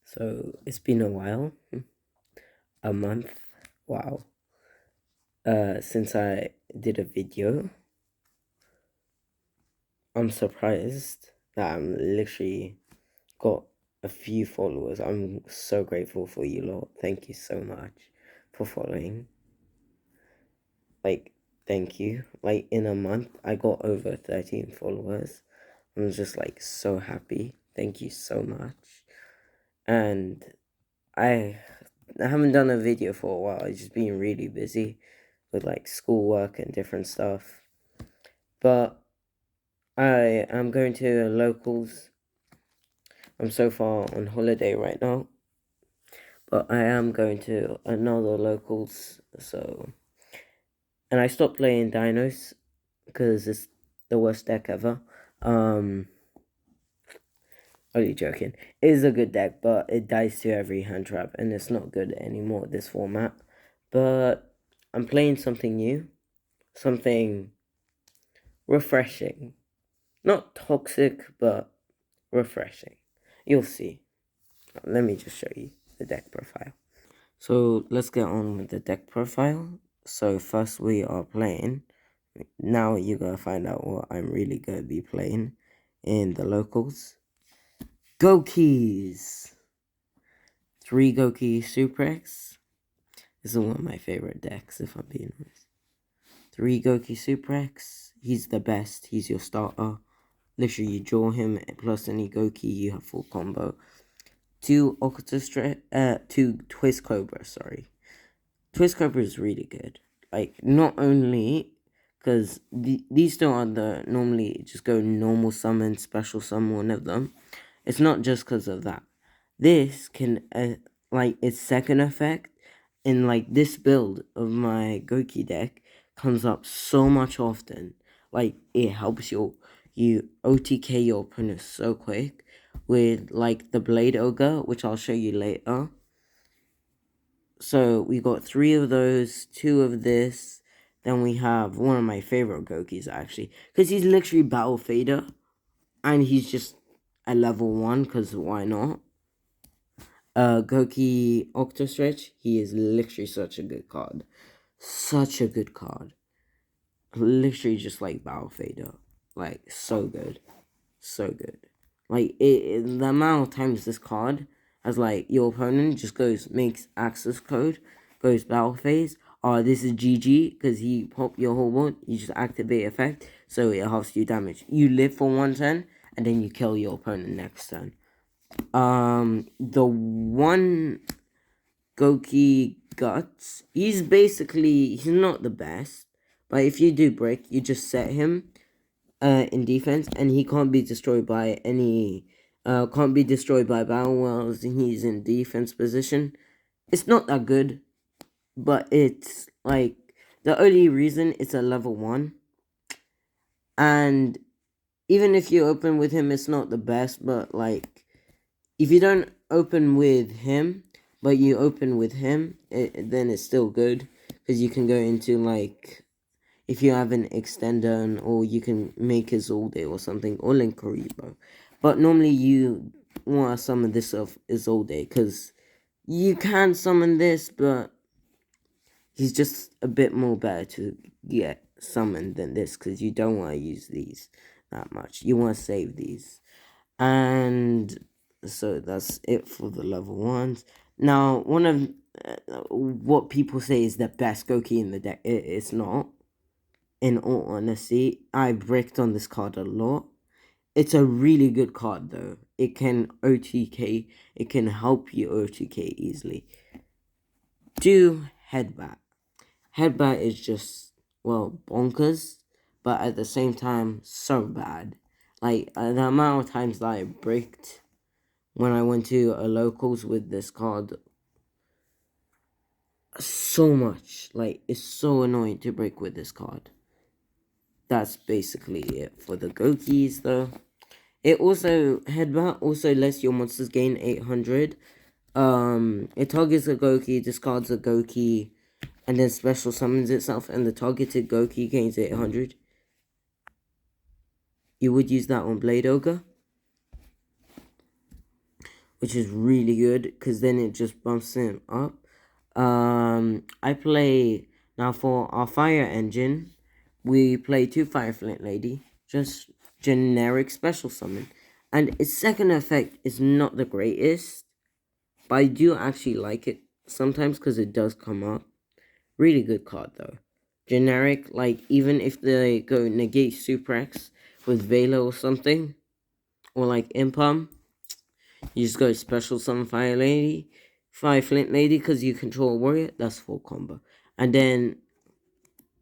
So it's been a while, a month, wow, since I did a video. I'm surprised that I'm literally got a few followers. I'm so grateful for you lot. Thank you so much for following. Like, thank you. Like, in a month, I got over 13 followers. I'm just like so happy. Thank you so much. And I haven't done a video for a while. I've just been really busy with like schoolwork and different stuff. But I am going to locals. I'm so far on holiday right now, but I am going to another locals. And I stopped playing Dinos because it's the worst deck ever. Only joking. It is a good deck, but it dies to every hand trap, and it's not good anymore this format. But I'm playing something new, something refreshing. Not toxic, but refreshing. You'll see. Let me just show you the deck profile. So let's get on with the deck profile. So first we are playing. Now you're going to find out what I'm really going to be playing in the locals. Gokis! 3 Goki Suprex. This is one of my favorite decks, if I'm being honest. 3 Goki Suprex. He's the best. He's your starter. Literally, you draw him plus any Goki, you have full combo. 2 Twist Cobra, sorry. Twist Cobra is really good. Like, not only because these two are normally just go normal summon, special summon, one of them. It's not just because of that. This can, like, its second effect in, like, this build of my Goki deck comes up so much often. Like, it helps you OTK your opponent so quick with, like, the Blade Ogre, which I'll show you later. So, we got 3 of those, 2 of this. Then we have one of my favorite Gokis, actually. Because he's literally Battle Fader. And he's just a level 1, because why not? Goki Octostretch, he is literally such a good card. Such a good card. Literally just like Battle Fader. Like, so good. So good. Like, the amount of times this card has, like, your opponent just makes access code, goes battle phase. This is GG, because he popped your whole board. You just activate effect, so it halves you damage. You live for 1 turn, and then you kill your opponent next turn. The one Goki Guts, he's not the best, but if you do break, you just set him in defense, and he can't be destroyed by battle while he's in defense position. It's not that good, but it's like the only reason it's a level 1, and even if you open with him, it's not the best, but like, if you don't open with him, but you open with him, then it's still good. Because you can go into, like, if you have an extender, or you can make his all day or something, or link Karibo. But normally you want to summon this off his all day, because you can summon this, but he's just a bit more better to get summoned than this, because you don't want to use these that much. You want to save these. And so that's it for the level 1s. Now, one of what people say is the best Goki in the deck, it's not. In all honesty, I bricked on this card a lot. It's a really good card, though. It can OTK. It can help you OTK easily. 2, Headbat. Headbat is just, well, bonkers, but at the same time, so bad. Like, the amount of times that I bricked when I went to a locals with this card, so much. Like, it's so annoying to break with this card. That's basically it for the Gokis, though. Headbutt also lets your monsters gain 800. It targets a Goki, discards a Goki, and then special summons itself, and the targeted Goki gains 800. You would use that on Blade Ogre. which is really good because then it just bumps him up. I play now for our fire engine. We play 2 Fire Flint Lady, just generic special summon, and its second effect is not the greatest, but I do actually like it sometimes because it does come up. Really good card though. Generic, like even if they go negate Super X with Vela or something, or like Impalm, you just go special summon Fire Flint Lady, because you control a warrior. That's full combo. And then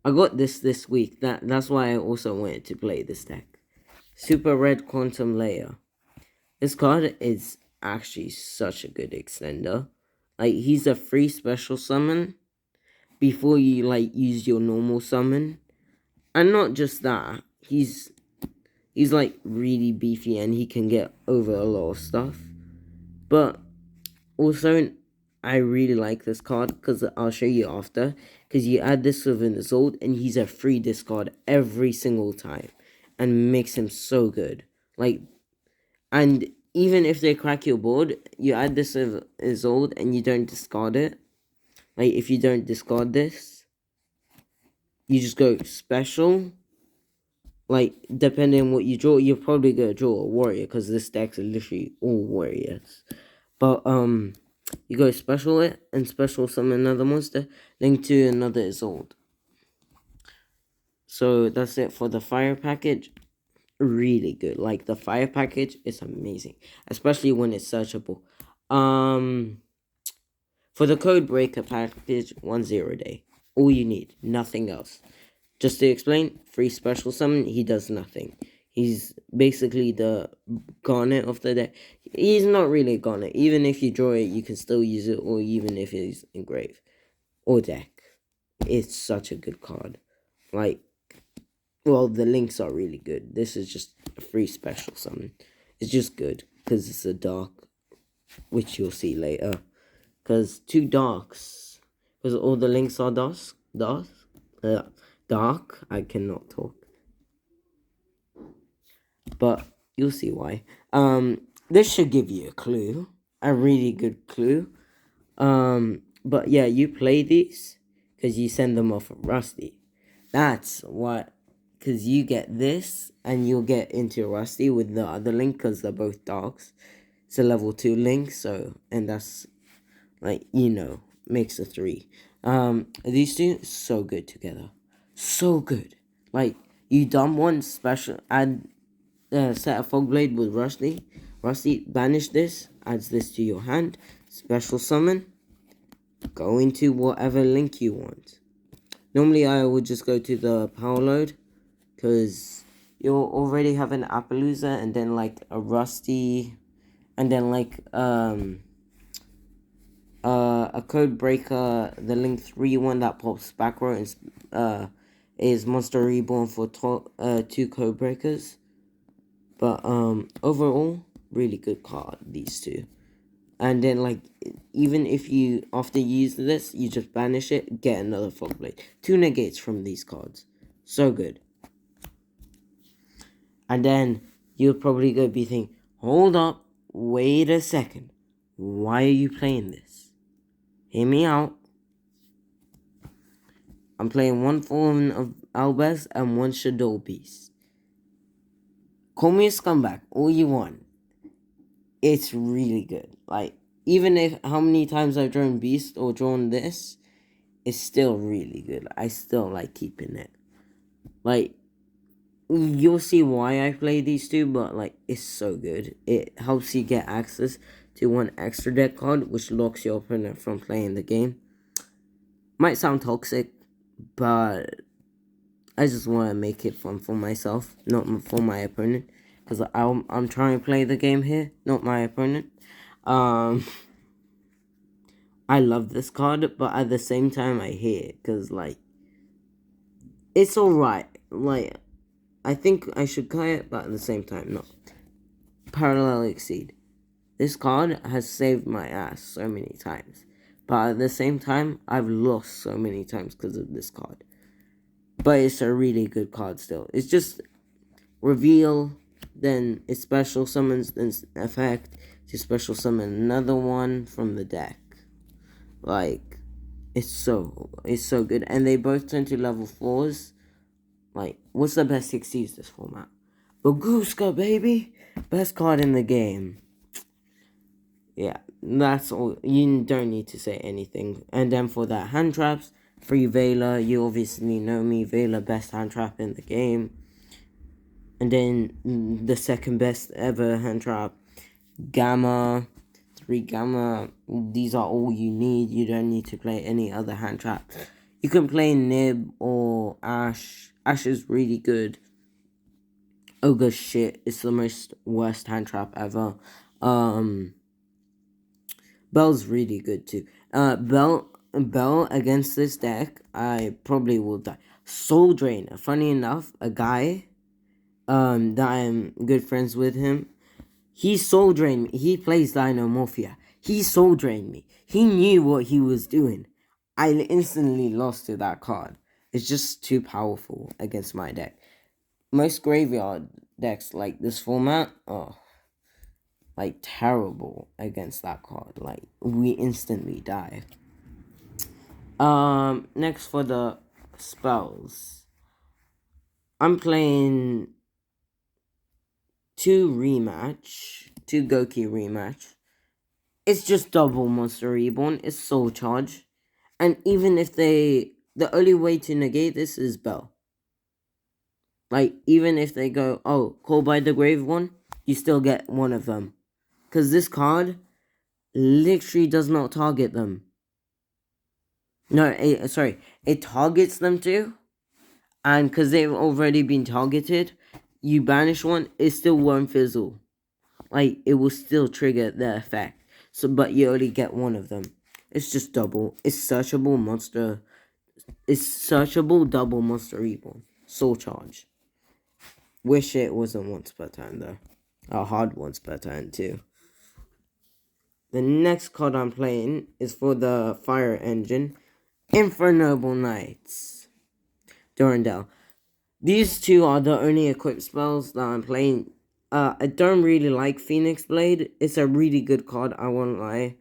I got this week. That's why I also wanted to play this deck. Super Red Quantum Layer. This card is actually such a good extender. Like he's a free special summon before you like use your normal summon. And not just that, he's like really beefy and he can get over a lot of stuff. But also, I really like this card because I'll show you after. Because you add this with an Isolde and he's a free discard every single time. And makes him so good. Like, and even if they crack your board, you add this with Isolde and you don't discard it. Like, if you don't discard this, you just go special. Like, depending on what you draw, you're probably going to draw a warrior because this deck's literally all warriors. But, you go special it and special summon another monster, link to another Isolde. So that's it for the fire package. Really good. Like the fire package is amazing, especially when it's searchable. For the code breaker package, 1-0 day. All you need, nothing else. Just to explain, free special summon, he does nothing. He's basically the garnet of the deck. He's not really a garnet. Even if you draw it, you can still use it, or even if it's engraved. Or deck. It's such a good card. Like, well, the links are really good. This is just a free special summon. It's just good, because it's a dark, which you'll see later. Because 2 darks. Because all the links are dark. I cannot talk. But you'll see why. This should give you a clue. A really good clue. But yeah, you play these because you send them off of Rusty. That's what, because you get this and you'll get into Rusty with the other link because they're both darks. It's a level 2 link, so, and that's like, makes a 3. These two, so good together. So good. Like, you dump one special, add set a Fogblade with Rusty, banish this, adds this to your hand, special summon, go into whatever link you want. Normally I would just go to the power load, because you already have an Appaloosa, and then like a Rusty, and then like a code breaker, the link 3 one that pops back row is Monster Reborn for 2 code breakers. But overall, really good card, these two. And then like, even if you, after you use this, you just banish it, get another Fogblade. 2 negates from these cards. So good. And then you'll probably go be thinking, hold up, wait a second. Why are you playing this? Hear me out. I'm playing 1 form of Albaz and 1 Shadow Beast. Call me a scumbag, all you want. It's really good. Like, even if how many times I've drawn Beast or drawn this, it's still really good. I still like keeping it. Like, you'll see why I play these two, but like, it's so good. It helps you get access to 1 extra deck card, which locks your opponent from playing the game. Might sound toxic, but I just want to make it fun for myself, not for my opponent. Because I'm trying to play the game here, not my opponent. I love this card, but at the same time, I hate it. Because, like, it's alright. Like, I think I should cut it, but at the same time, no. Parallel Exceed. This card has saved my ass so many times. But at the same time, I've lost so many times because of this card. But it's a really good card still. It's just reveal, then it's special summons, then effect, to special summon another one from the deck. Like, it's so good. And they both turn to level 4s. Like, what's the best 6 to use this format? Baguska, baby! Best card in the game. Yeah, that's all. You don't need to say anything. And then for that hand traps, free Veiler. You obviously know me. Veiler, best hand trap in the game. And then the second best ever hand trap, Gamma. 3 Gamma. These are all you need. You don't need to play any other hand trap. You can play Nib or Ash. Ash is really good. Ogre shit. It's the most worst hand trap ever. Bell's really good too. Bell against this deck, I probably will die. Soul Drain. Funny enough, a guy that I'm good friends with him, he soul drained me. He plays Dinomorphia. He soul drained me. He knew what he was doing. I instantly lost to that card. It's just too powerful against my deck. Most graveyard decks like this format, like terrible against that card. Like, we instantly die. Next for the spells, I'm playing 2 Goki rematch. It's just double Monster Reborn. It's Soul Charge. And even if the only way to negate this is Bell. Like, even if they go, oh, Call by the Grave one, you still get one of them. Because this card literally does not target them. No, it targets them too. And because they've already been targeted, you banish one, it still won't fizzle. Like, it will still trigger the effect. So, but you only get one of them. It's just double. It's searchable monster. It's searchable double Monster Reborn. Soul Charge. Wish it wasn't once per turn though. A hard once per turn too. The next card I'm playing is for the Fire Engine. Infernoble Knights. Durandal. These two are the only equipped spells that I'm playing. I don't really like Phoenix Blade. It's a really good card, I won't lie.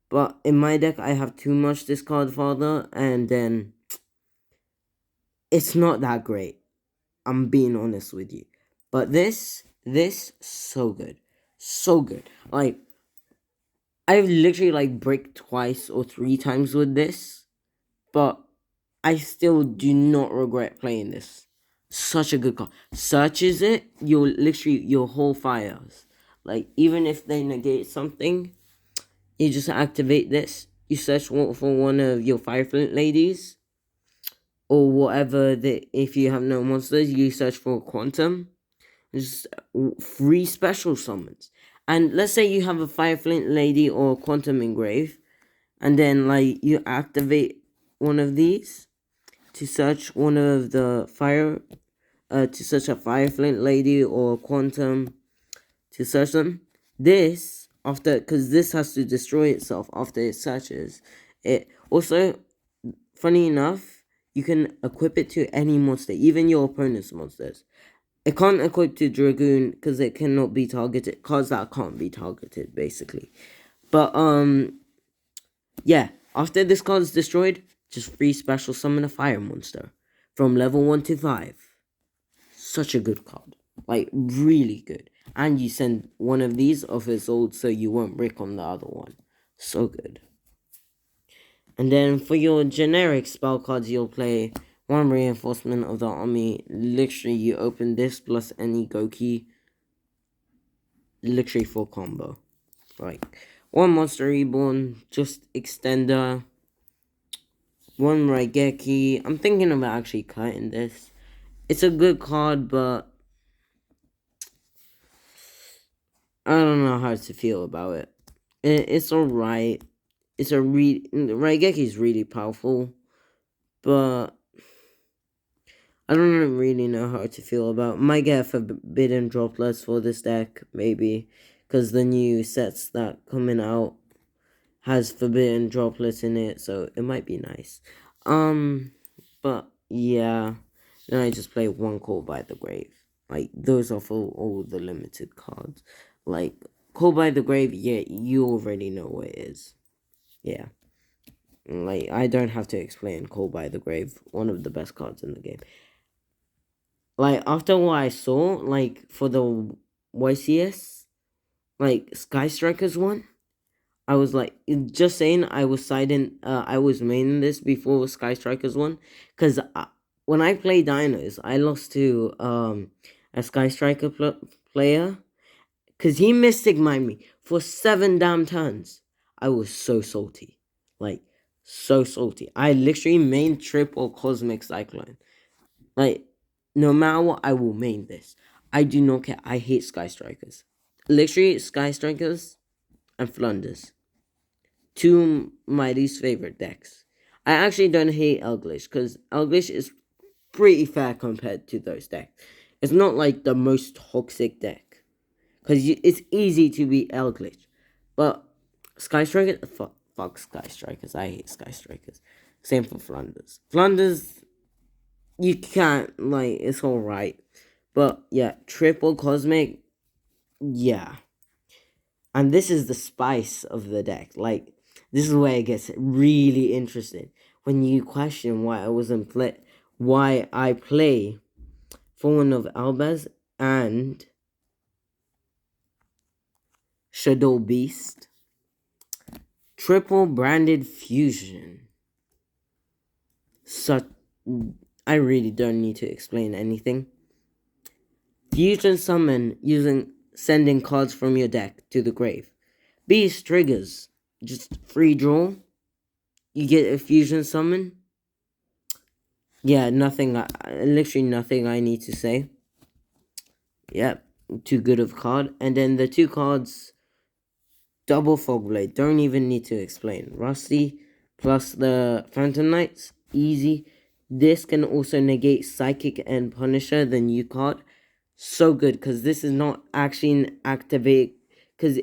But in my deck, I have too much Discard Father, and then it's not that great. I'm being honest with you. But this, so good. So good. Like, I've literally, like, bricked twice or 3 times with this, but I still do not regret playing this. Such a good card. Searches it, your whole fires. Like, even if they negate something, you just activate this. You search for one of your Fireflint ladies, or whatever. If you have no monsters, you search for Quantum. Just free special summons. And let's say you have a Fireflint lady or Quantum Engrave, and then, like, you activate one of these to search one of the to search a Fireflint lady or Quantum, to search them. This, after, because this has to destroy itself after it searches it. Also, funny enough, you can equip it to any monster, even your opponent's monsters. It can't equip to Dragoon because it cannot be targeted. Cards that can't be targeted, basically. But, yeah. After this card is destroyed, just free special summon a fire monster. From level 1 to 5. Such a good card. Like, really good. And you send one of these off its old so you won't brick on the other one. So good. And then for your generic spell cards, you'll play 1 Reinforcement of the Army. Literally, you open this plus any Goki. Literally full combo. Like, 1 Monster Reborn, just Extender. 1 Raigeki. I'm thinking about actually cutting this. It's a good card, but I don't know how to feel about it. It's alright. Raigeki is really powerful, but I don't really know how to feel about it. Might get Forbidden Droplets for this deck, maybe, because the new sets that coming out has Forbidden Droplets in it, so it might be nice. But yeah, then I just play 1 Call by the Grave. Like, those are for all the limited cards. Like, Call by the Grave, yeah, you already know what it is. Yeah. Like, I don't have to explain Call by the Grave, one of the best cards in the game. Like, after what I saw, like, for the YCS, like, Sky Strikers one, I was like, just saying, I was maining this before Sky Strikers one, because when I play Dinos, I lost to a Sky Striker player, because he Mystic Mined me for 7 damn turns. I was so salty. Like, so salty. I literally main triple Cosmic Cyclone. Like, no matter what, I will main this. I do not care. I hate Sky Strikers. Literally, Sky Strikers and Flanders. Two my least favorite decks. I actually don't hate Elglish, because Elglish is pretty fair compared to those decks. It's not like the most toxic deck, because it's easy to beat Elglish. But Sky Strikers, fuck Sky Strikers. I hate Sky Strikers. Same for Flanders. Flanders, you can't, like, it's alright. But yeah, triple Cosmic, yeah. And this is the spice of the deck. Like, this is where it gets really interesting. When you question why I play Fallen of Albaz and Shadow Beast. Triple branded fusion. I really don't need to explain anything. Fusion summon sending cards from your deck to the grave. Beast triggers. Just free draw. You get a fusion summon. Yeah, literally nothing I need to say. Yep, too good of card. And then the 2 cards, double Fogblade, don't even need to explain. Rusty plus the Phantom Knights, easy. This can also negate Psychic and Punisher, the new card. So good, because this is not actually an activate, because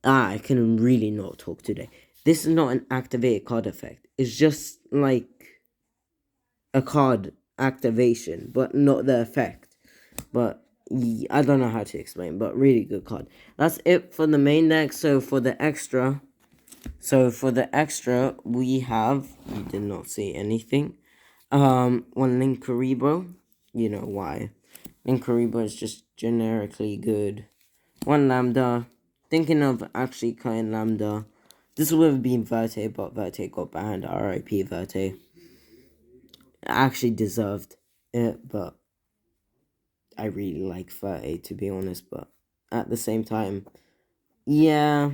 I can really not talk today. This is not an activate card effect. It's just like a card activation, but not the effect. But I don't know how to explain, but really good card. That's it for the main deck. So for the extra, we have, you did not see anything. One Linkuriboh. You know why. Linkuriboh is just generically good. One Lambda. Thinking of actually cutting Lambda. This would have been Verte, but Verte got banned. RIP Verte. Actually deserved it, but I really like Verte, to be honest. But at the same time, yeah,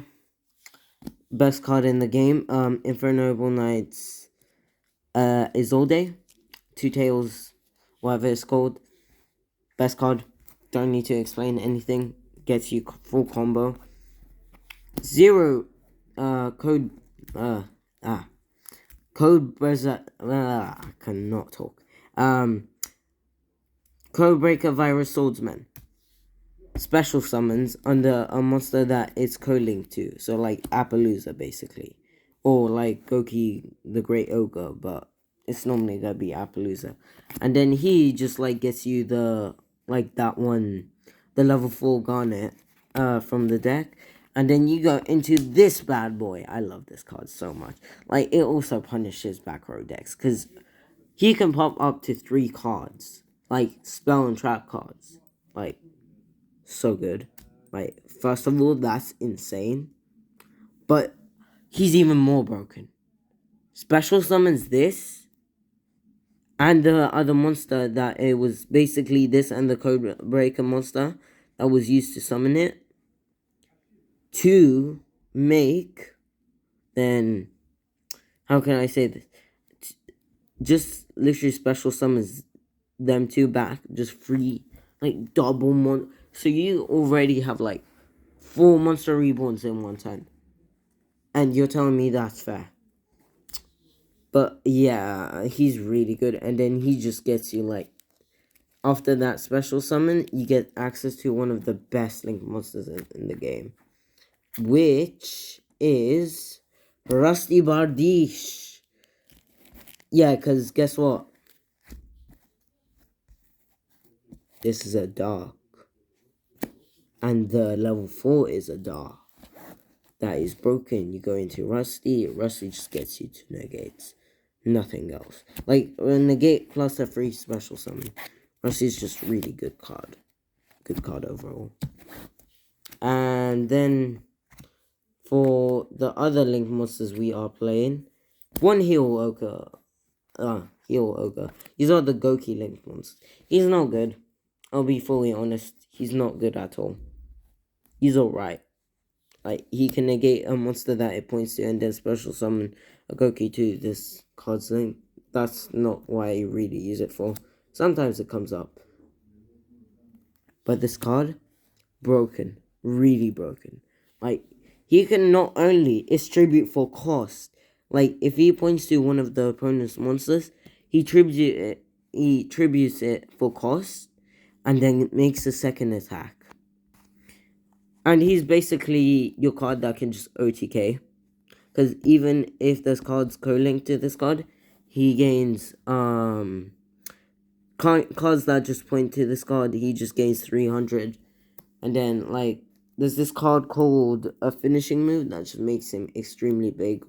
best card in the game. Infernoble Knights. Isolde. Two Tails, whatever it's called. Best card. Don't need to explain anything. Gets you full combo. Zero. Code. Code Berserk. I cannot talk. Codebreaker Virus Swordsman. Special summons under a monster that it's co-linked to. So like Appaloosa basically. Or like Goki the Great Ogre, but it's normally gonna be Appaloosa. And then he just like gets you the level 4 Garnet from the deck. And then you go into this bad boy. I love this card so much. Like, it also punishes back row decks, because he can pop up to 3 cards. Like, spell and trap cards. Like, so good. Like, first of all, that's insane. But he's even more broken. Special summons this, and the other monster that it was basically this and the Code Breaker monster that was used to summon it, to make, then, how can I say this? Just literally special summons them 2 back, just free, like double so you already have like 4 monster reborns in one turn. And you're telling me that's fair. But yeah, he's really good. And then he just gets you like, after that special summon, you get access to one of the best link monsters in the game, which is Rusty Bardiche. Yeah, because guess what? This is a dark. And the level 4 is a Dar. That is broken. You go into Rusty. Rusty just gets you to negates. Nothing else. Like, negate plus a free special summon. Rusty's just really good card. Good card overall. And then, for the other Link monsters we are playing, one Heal Ogre. Heal Ogre. These are the Goki Link monsters. He's not good. I'll be fully honest. He's not good at all. He's alright. Like, he can negate a monster that it points to and then special summon a Goki to this card's link. That's not what I really use it for. Sometimes it comes up. But this card, broken. Really broken. Like, he can not only distribute for cost. Like, if he points to one of the opponent's monsters, he tributes it for cost, and then makes a second attack. And he's basically your card that can just OTK. Because even if this card's co-linked to this card, he gains cards that just point to this card, he just gains 300. And then, like, there's this card called a finishing move that just makes him extremely big.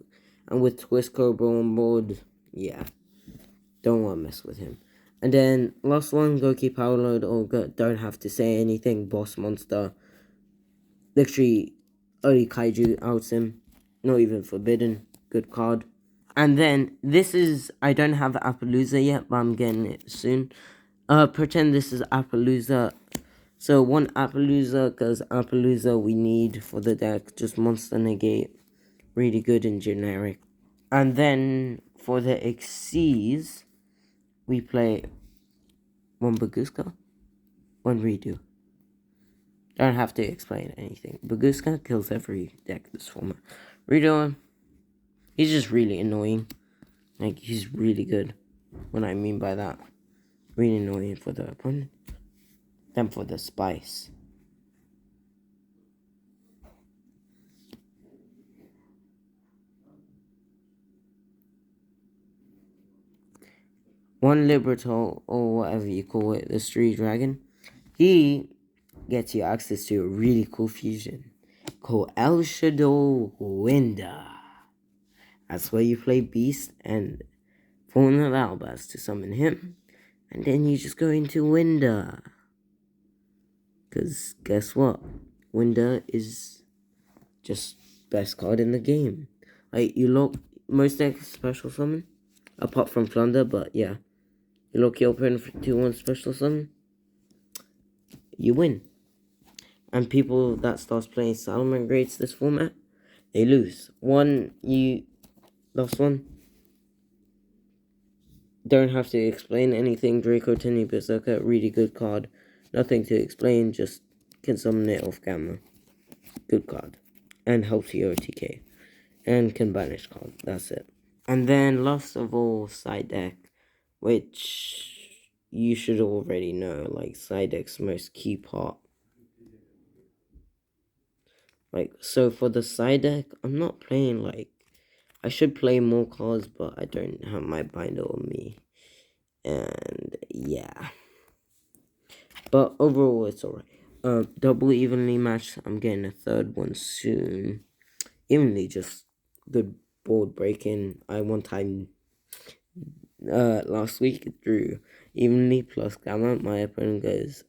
And with Twist Cobra on board, yeah, don't want to mess with him. And then, last one, Goki Power Load, don't have to say anything, boss monster. Literally, only Kaiju outs him. Not even forbidden. Good card. And then, this is, I don't have Appaloosa yet, but I'm getting it soon. Pretend this is Appaloosa. So, one Appaloosa, because Appaloosa we need for the deck. Just monster negate. Really good and generic. And then, for the Xyz, we play one Baguska, one Redo. Don't have to explain anything. Baguska kills every deck this format. Redo, he's just really annoying. Like, he's really good. What I mean by that. Really annoying for the opponent. Then for the spice. One Libertal, or whatever you call it, the Street Dragon. He gets you access to a really cool fusion called El Shadow Winda. That's where you play Beast and Fawn of Albaz to summon him. And then you just go into Winda. Because guess what? Winda is just best card in the game. Like, you lock most decks special summon. Apart from Flounder, but yeah. You lock your opponent for 2-1 special summon. You win. And people that starts playing Salamangreats this format, they lose. Last one. Don't have to explain anything. Draco Tiny Berserker, really good card. Nothing to explain, just can summon it off camera. Good card. And helps you OTK. And can banish card. That's it. And then last of all, side deck, which you should already know, like side deck's most key part. Like, so for the side deck, I'm not playing, like, I should play more cards, but I don't have my binder on me. And, yeah. But overall, it's alright. Double evenly matched. I'm getting a third one soon. Evenly, just good board breaking. I one time, last week, drew evenly plus gamma. My opponent goes,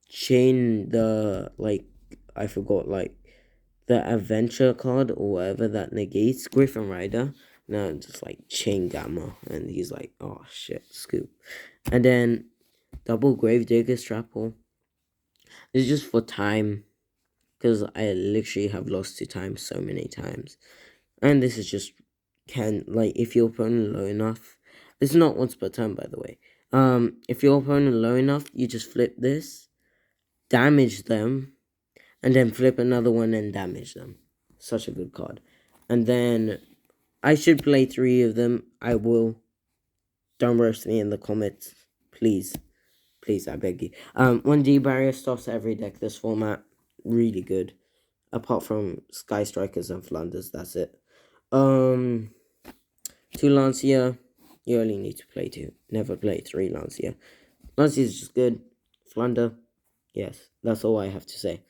chain the, like, I forgot, like, the adventure card or whatever that negates Griffin Rider. Now just like chain gamma, and he's like, oh shit, scoop. And then double Gravedigger Strapple. It's just for time, because I literally have lost to time so many times. And this is just if your opponent low enough. This is not once per turn, by the way. If your opponent low enough, you just flip this, damage them, and then flip another one and damage them. Such a good card. And then I should play 3 of them. I will. Don't roast me in the comments. Please. Please, I beg you. 1D barrier stops every deck this format. Really good. Apart from Sky Strikers and Flanders, that's it. 2 Lancia. You only need to play 2. Never play 3 Lancia. Lancia is just good. Flander. Yes, that's all I have to say.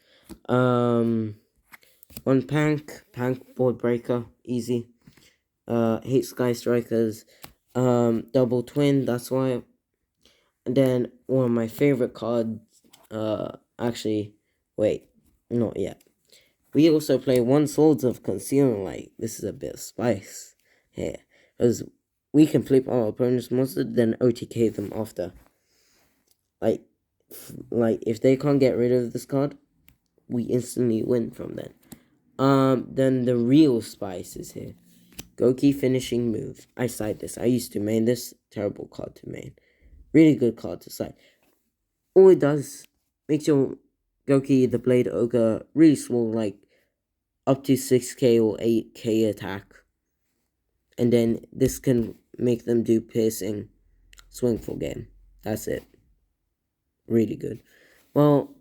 One Pank Board Breaker, easy. Hate Sky Strikers, Double Twin, that's why. And then one of my favorite cards, actually, wait, not yet. We also play one Swords of Concealing Light. This is a bit of spice here, because we can flip our opponent's monster, then OTK them after. Like if they can't get rid of this card, we instantly win from that. Then the real spice is here. Goki Finishing Move. I side this. I used to main this. Terrible card to main. Really good card to side. All it does, makes your Goki the Blade Ogre really small, like up to 6k or 8k attack. And then this can make them do piercing swing full game. That's it. Really good. Well,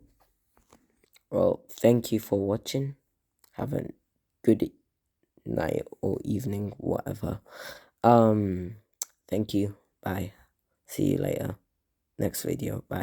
thank you for watching. Have a good night or evening, whatever. Thank you. Bye. See you later. Next video. Bye.